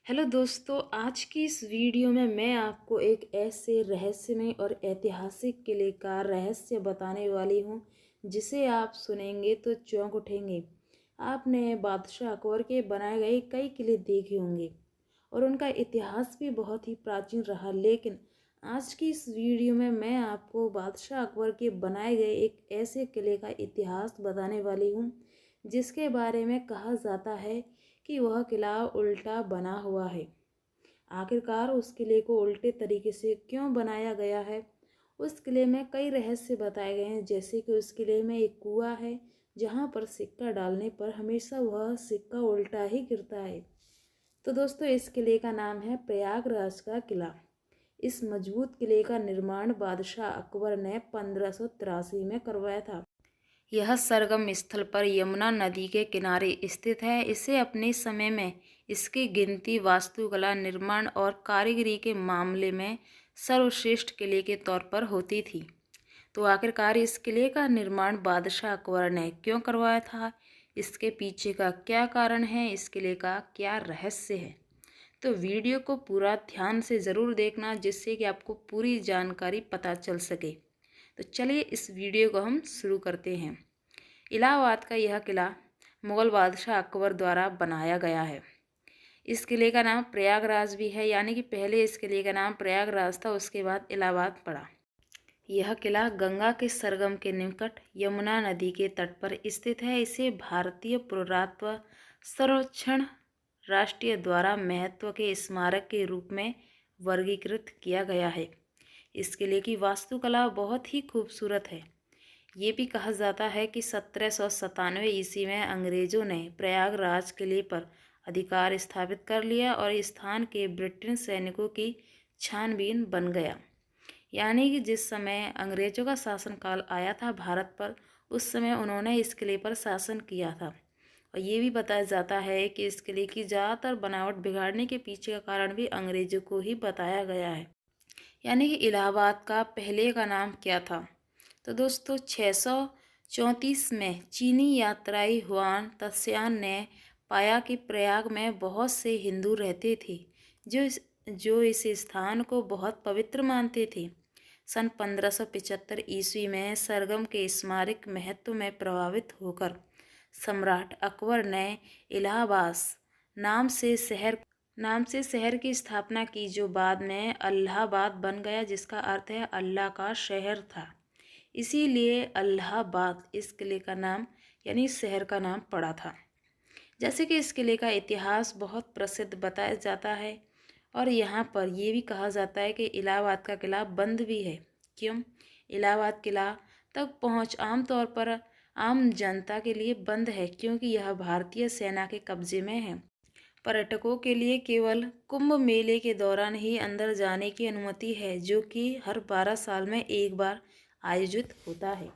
Hello दोस्तों, आज की इस वीडियो में मैं आपको एक ऐसे रहस्यमय और ऐतिहासिक किले का रहस्य बताने वाली हूँ जिसे आप सुनेंगे तो चौंक उठेंगे। आपने बादशाह अकबर के बनाए गए कई किले देखे होंगे और उनका इतिहास भी बहुत ही प्राचीन रहा, लेकिन आज की इस वीडियो में मैं आपको बादशाह अकबर के बनाए गए एक ऐसे किले का इतिहास बताने वाली हूँ जिसके बारे में कहा जाता है कि वह किला उल्टा बना हुआ है। आखिरकार उस किले को उल्टे तरीके से क्यों बनाया गया है? उस किले में कई रहस्य बताए गए हैं, जैसे कि उस किले में एक कुआं है जहाँ पर सिक्का डालने पर हमेशा वह सिक्का उल्टा ही गिरता है। तो दोस्तों, इस किले का नाम है प्रयागराज का किला। इस मजबूत किले का निर्माण बादशाह अकबर ने 1583 में करवाया था। यह सरगम स्थल पर यमुना नदी के किनारे स्थित है। इसे अपने समय में इसकी गिनती वास्तुकला, निर्माण और कारीगरी के मामले में सर्वश्रेष्ठ किले के तौर पर होती थी। तो आखिरकार इस किले का निर्माण बादशाह अकबर ने क्यों करवाया था? इसके पीछे का क्या कारण है? इस किले का क्या रहस्य है? तो वीडियो को पूरा ध्यान से ज़रूर देखना, जिससे कि आपको पूरी जानकारी पता चल सके। तो चलिए इस वीडियो को हम शुरू करते हैं। इलाहाबाद का यह किला मुग़ल बादशाह अकबर द्वारा बनाया गया है। इस किले का नाम प्रयागराज भी है, यानी कि पहले इस किले का नाम प्रयागराज था, उसके बाद इलाहाबाद पड़ा। यह किला गंगा के सरगम के निकट यमुना नदी के तट पर स्थित है। इसे भारतीय पुरातत्व सर्वेक्षण राष्ट्रीय द्वारा महत्व के स्मारक के रूप में वर्गीकृत किया गया है। इस किले की वास्तुकला बहुत ही खूबसूरत है। ये भी कहा जाता है कि 1797 ईस्वी में अंग्रेज़ों ने प्रयागराज किले पर अधिकार स्थापित कर लिया और इस स्थान के ब्रिटिश सैनिकों की छानबीन बन गया। यानी कि जिस समय अंग्रेज़ों का शासनकाल आया था भारत पर, उस समय उन्होंने इस किले पर शासन किया था। और ये भी बताया जाता है कि इस किले की ज़्यादातर बनावट बिगाड़ने के पीछे का कारण भी अंग्रेज़ों को ही बताया गया है। यानी कि इलाहाबाद का पहले का नाम क्या था? तो दोस्तों, 634 में चीनी यात्री हुआन त्सान ने पाया कि प्रयाग में बहुत से हिंदू रहते थे जो इस स्थान को बहुत पवित्र मानते थे। सन 1575 ईस्वी में सरगम के स्मारक महत्व में प्रभावित होकर सम्राट अकबर ने इलाहाबाद नाम से शहर की स्थापना की, जो बाद में अल्लाहाबाद बन गया, जिसका अर्थ है अल्लाह का शहर था। इसीलिए अल्लाहाबाद इस किले का नाम यानी शहर का नाम पड़ा था। जैसे कि इस किले का इतिहास बहुत प्रसिद्ध बताया जाता है और यहाँ पर यह भी कहा जाता है कि इलाहाबाद का किला बंद भी है। क्यों? इलाहाबाद किला तक पहुँच आमतौर पर आम जनता के लिए बंद है, क्योंकि यह भारतीय सेना के कब्जे में है। पर्यटकों के लिए केवल कुंभ मेले के दौरान ही अंदर जाने की अनुमति है, जो कि हर 12 साल में एक बार आयोजित होता है।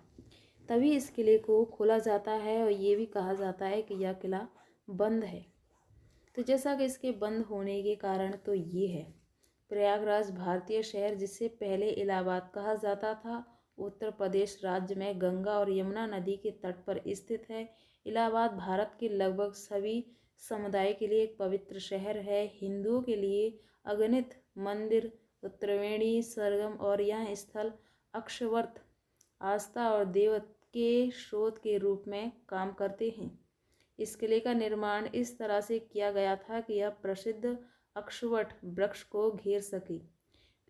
तभी इस किले को खोला जाता है और ये भी कहा जाता है कि यह किला बंद है। तो जैसा कि इसके बंद होने के कारण तो ये है, प्रयागराज भारतीय शहर, जिसे पहले इलाहाबाद कहा जाता था, उत्तर प्रदेश राज्य में गंगा और यमुना नदी के तट पर स्थित है। इलाहाबाद भारत के लगभग सभी समुदाय के लिए एक पवित्र शहर है। हिंदुओं के लिए अगणित मंदिर, त्रिवेणी सरगम और यह स्थल अक्षवर्थ आस्था और देव के स्रोत के रूप में काम करते हैं। इस किले का निर्माण इस तरह से किया गया था कि यह प्रसिद्ध अक्षवट वृक्ष को घेर सके।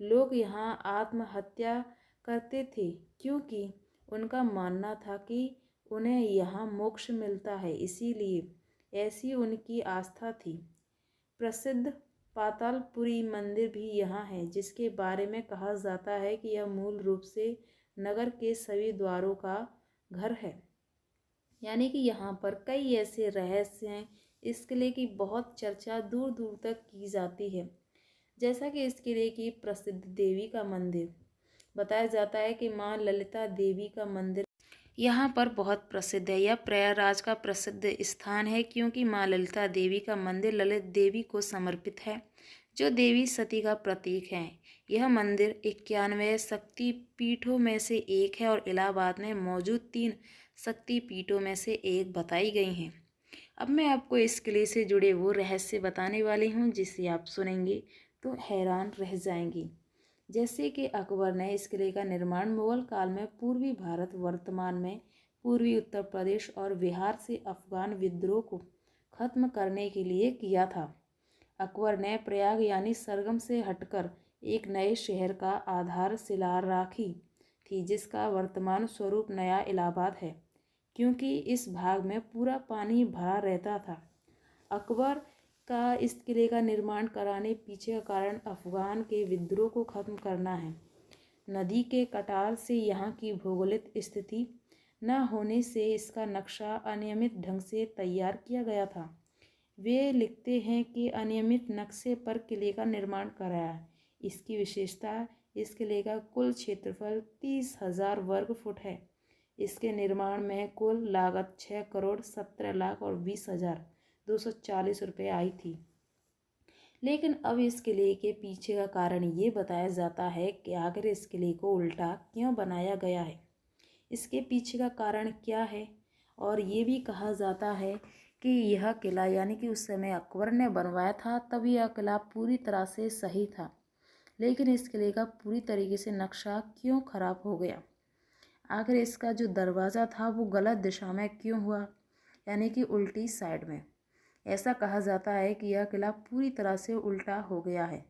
लोग यहाँ आत्महत्या करते थे क्योंकि उनका मानना था कि उन्हें यहाँ मोक्ष मिलता है, इसीलिए ऐसी उनकी आस्था थी। प्रसिद्ध पातालपुरी मंदिर भी यहाँ है, जिसके बारे में कहा जाता है कि यह मूल रूप से नगर के सभी द्वारों का घर है। यानी कि यहाँ पर कई ऐसे रहस्य हैं। इस किले की बहुत चर्चा दूर दूर तक की जाती है। जैसा कि इस किले की प्रसिद्ध देवी का मंदिर बताया जाता है कि माँ ललिता देवी का मंदिर यहाँ पर बहुत प्रसिद्ध है। यह प्रयागराज का प्रसिद्ध स्थान है क्योंकि माँ ललिता देवी का मंदिर ललित देवी को समर्पित है, जो देवी सती का प्रतीक है। यह मंदिर 91 शक्ति पीठों में से एक है और इलाहाबाद में मौजूद 3 शक्ति पीठों में से एक बताई गई हैं। अब मैं आपको इस किले से जुड़े वो रहस्य बताने वाली हूँ जिसे आप सुनेंगे तो हैरान रह जाएंगी। जैसे कि अकबर ने इस किले का निर्माण मुगल काल में पूर्वी भारत, वर्तमान में पूर्वी उत्तर प्रदेश और बिहार से अफगान विद्रोह को खत्म करने के लिए किया था। अकबर ने प्रयाग यानी सरगम से हटकर एक नए शहर का आधारशिला राखी थी, जिसका वर्तमान स्वरूप नया इलाहाबाद है, क्योंकि इस भाग में पूरा पानी भरा रहता था। अकबर का इस किले का निर्माण कराने पीछे का कारण अफगान के विद्रोह को खत्म करना है। नदी के कटार से यहाँ की भौगोलिक स्थिति न होने से इसका नक्शा अनियमित ढंग से तैयार किया गया था। वे लिखते हैं कि अनियमित नक्शे पर किले का निर्माण कराया। इसकी विशेषता, इस किले का कुल क्षेत्रफल 30,000 वर्ग फुट है। इसके निर्माण में कुल लागत 6,17,20,240 रुपये आई थी। लेकिन अब इस किले के पीछे का कारण ये बताया जाता है कि आखिर इस किले को उल्टा क्यों बनाया गया है, इसके पीछे का कारण क्या है। और ये भी कहा जाता है कि यह किला यानी कि उस समय अकबर ने बनवाया था, तब यह किला पूरी तरह से सही था, लेकिन इस किले का पूरी तरीके से नक्शा क्यों खराब हो गया। आखिर इसका जो दरवाज़ा था वो गलत दिशा में क्यों हुआ, यानी कि उल्टी साइड में। ऐसा कहा जाता है कि यह किला पूरी तरह से उल्टा हो गया है।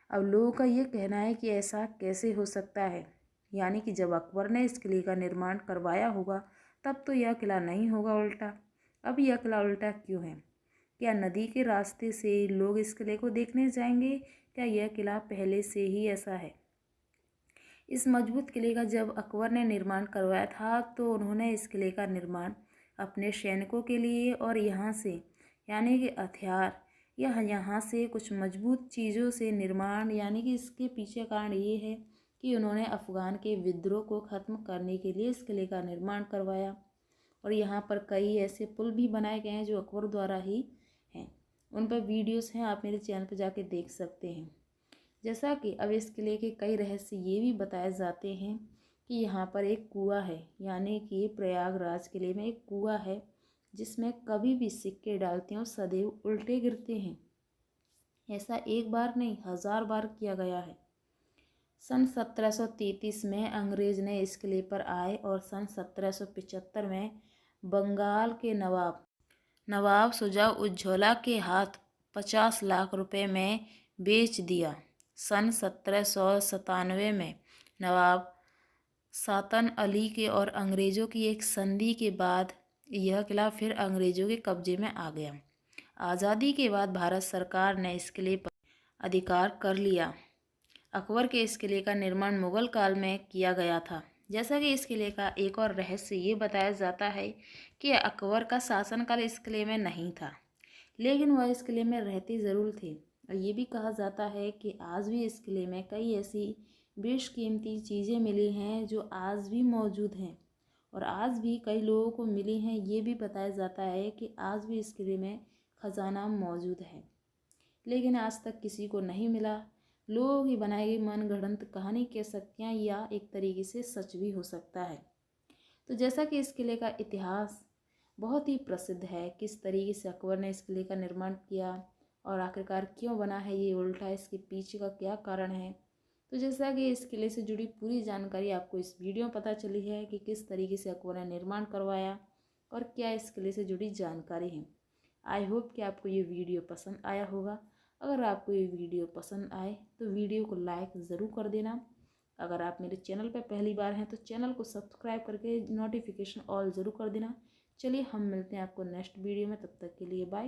अब लोगों का ये कहना है कि ऐसा कैसे हो सकता है, यानी कि जब अकबर ने इस किले का निर्माण करवाया होगा तब तो यह किला नहीं होगा उल्टा। अब यह किला उल्टा क्यों है? क्या नदी के रास्ते से लोग इस किले को देखने जाएंगे? क्या यह किला पहले से ही ऐसा है? इस मजबूत किले का जब अकबर ने निर्माण करवाया था तो उन्होंने इस किले का निर्माण अपने सैनिकों के लिए और यहाँ से यानी कि हथियार या यहाँ से कुछ मजबूत चीज़ों से निर्माण, यानी कि इसके पीछे कारण ये है कि उन्होंने अफ़गान के विद्रोह को ख़त्म करने के लिए इस किले का निर्माण करवाया। और यहाँ पर कई ऐसे पुल भी बनाए गए हैं जो अकबर द्वारा ही हैं। उन पर वीडियोस हैं, आप मेरे चैनल पर जाके देख सकते हैं। जैसा कि अब इस किले के कई रहस्य ये भी बताए जाते हैं कि यहाँ पर एक कुआं है, यानी कि प्रयागराज किले में एक कुआं है जिसमें कभी भी सिक्के डालते हैं सदैव उल्टे गिरते हैं। ऐसा एक बार नहीं, 1000 बार किया गया है। सन 1733 में अंग्रेज ने इस किले पर आए और सन 1775 में बंगाल के नवाब शुजा उज्जौला के हाथ 50 लाख रुपए में बेच दिया। सन 1797 में नवाब सातन अली के और अंग्रेज़ों की एक संधि के बाद यह किला फिर अंग्रेज़ों के कब्जे में आ गया। आज़ादी के बाद भारत सरकार ने इस किले पर अधिकार कर लिया। अकबर के इस किले का निर्माण मुग़ल काल में किया गया था। जैसा कि इस किले का एक और रहस्य ये बताया जाता है कि अकबर का शासनकाल इस किले में नहीं था, लेकिन वह इस किले में रहते ज़रूर थे। और ये भी कहा जाता है कि आज भी इस किले में कई ऐसी बेशकीमती चीज़ें मिली हैं जो आज भी मौजूद हैं और आज भी कई लोगों को मिली हैं। ये भी बताया जाता है कि आज भी इस किले में खजाना मौजूद है, लेकिन आज तक किसी को नहीं मिला। लोगों की बनाई गई मनगढ़ंत कहानी कह सकते हैं या एक तरीके से सच भी हो सकता है। तो जैसा कि इस किले का इतिहास बहुत ही प्रसिद्ध है, किस तरीके से अकबर ने इस किले का निर्माण किया और आखिरकार क्यों बना है ये उल्टा, इसके पीछे का क्या कारण है। तो जैसा कि इस किले से जुड़ी पूरी जानकारी आपको इस वीडियो में पता चली है कि किस तरीके से अकबर ने निर्माण करवाया और क्या इस किले से जुड़ी जानकारी है। आई होप कि आपको ये वीडियो पसंद आया होगा। अगर आपको ये वीडियो पसंद आए तो वीडियो को लाइक ज़रूर कर देना। अगर आप मेरे चैनल पर पहली बार हैं तो चैनल को सब्सक्राइब करके नोटिफिकेशन ऑल ज़रूर कर देना। चलिए हम मिलते हैं आपको नेक्स्ट वीडियो में, तब तक के लिए बाय।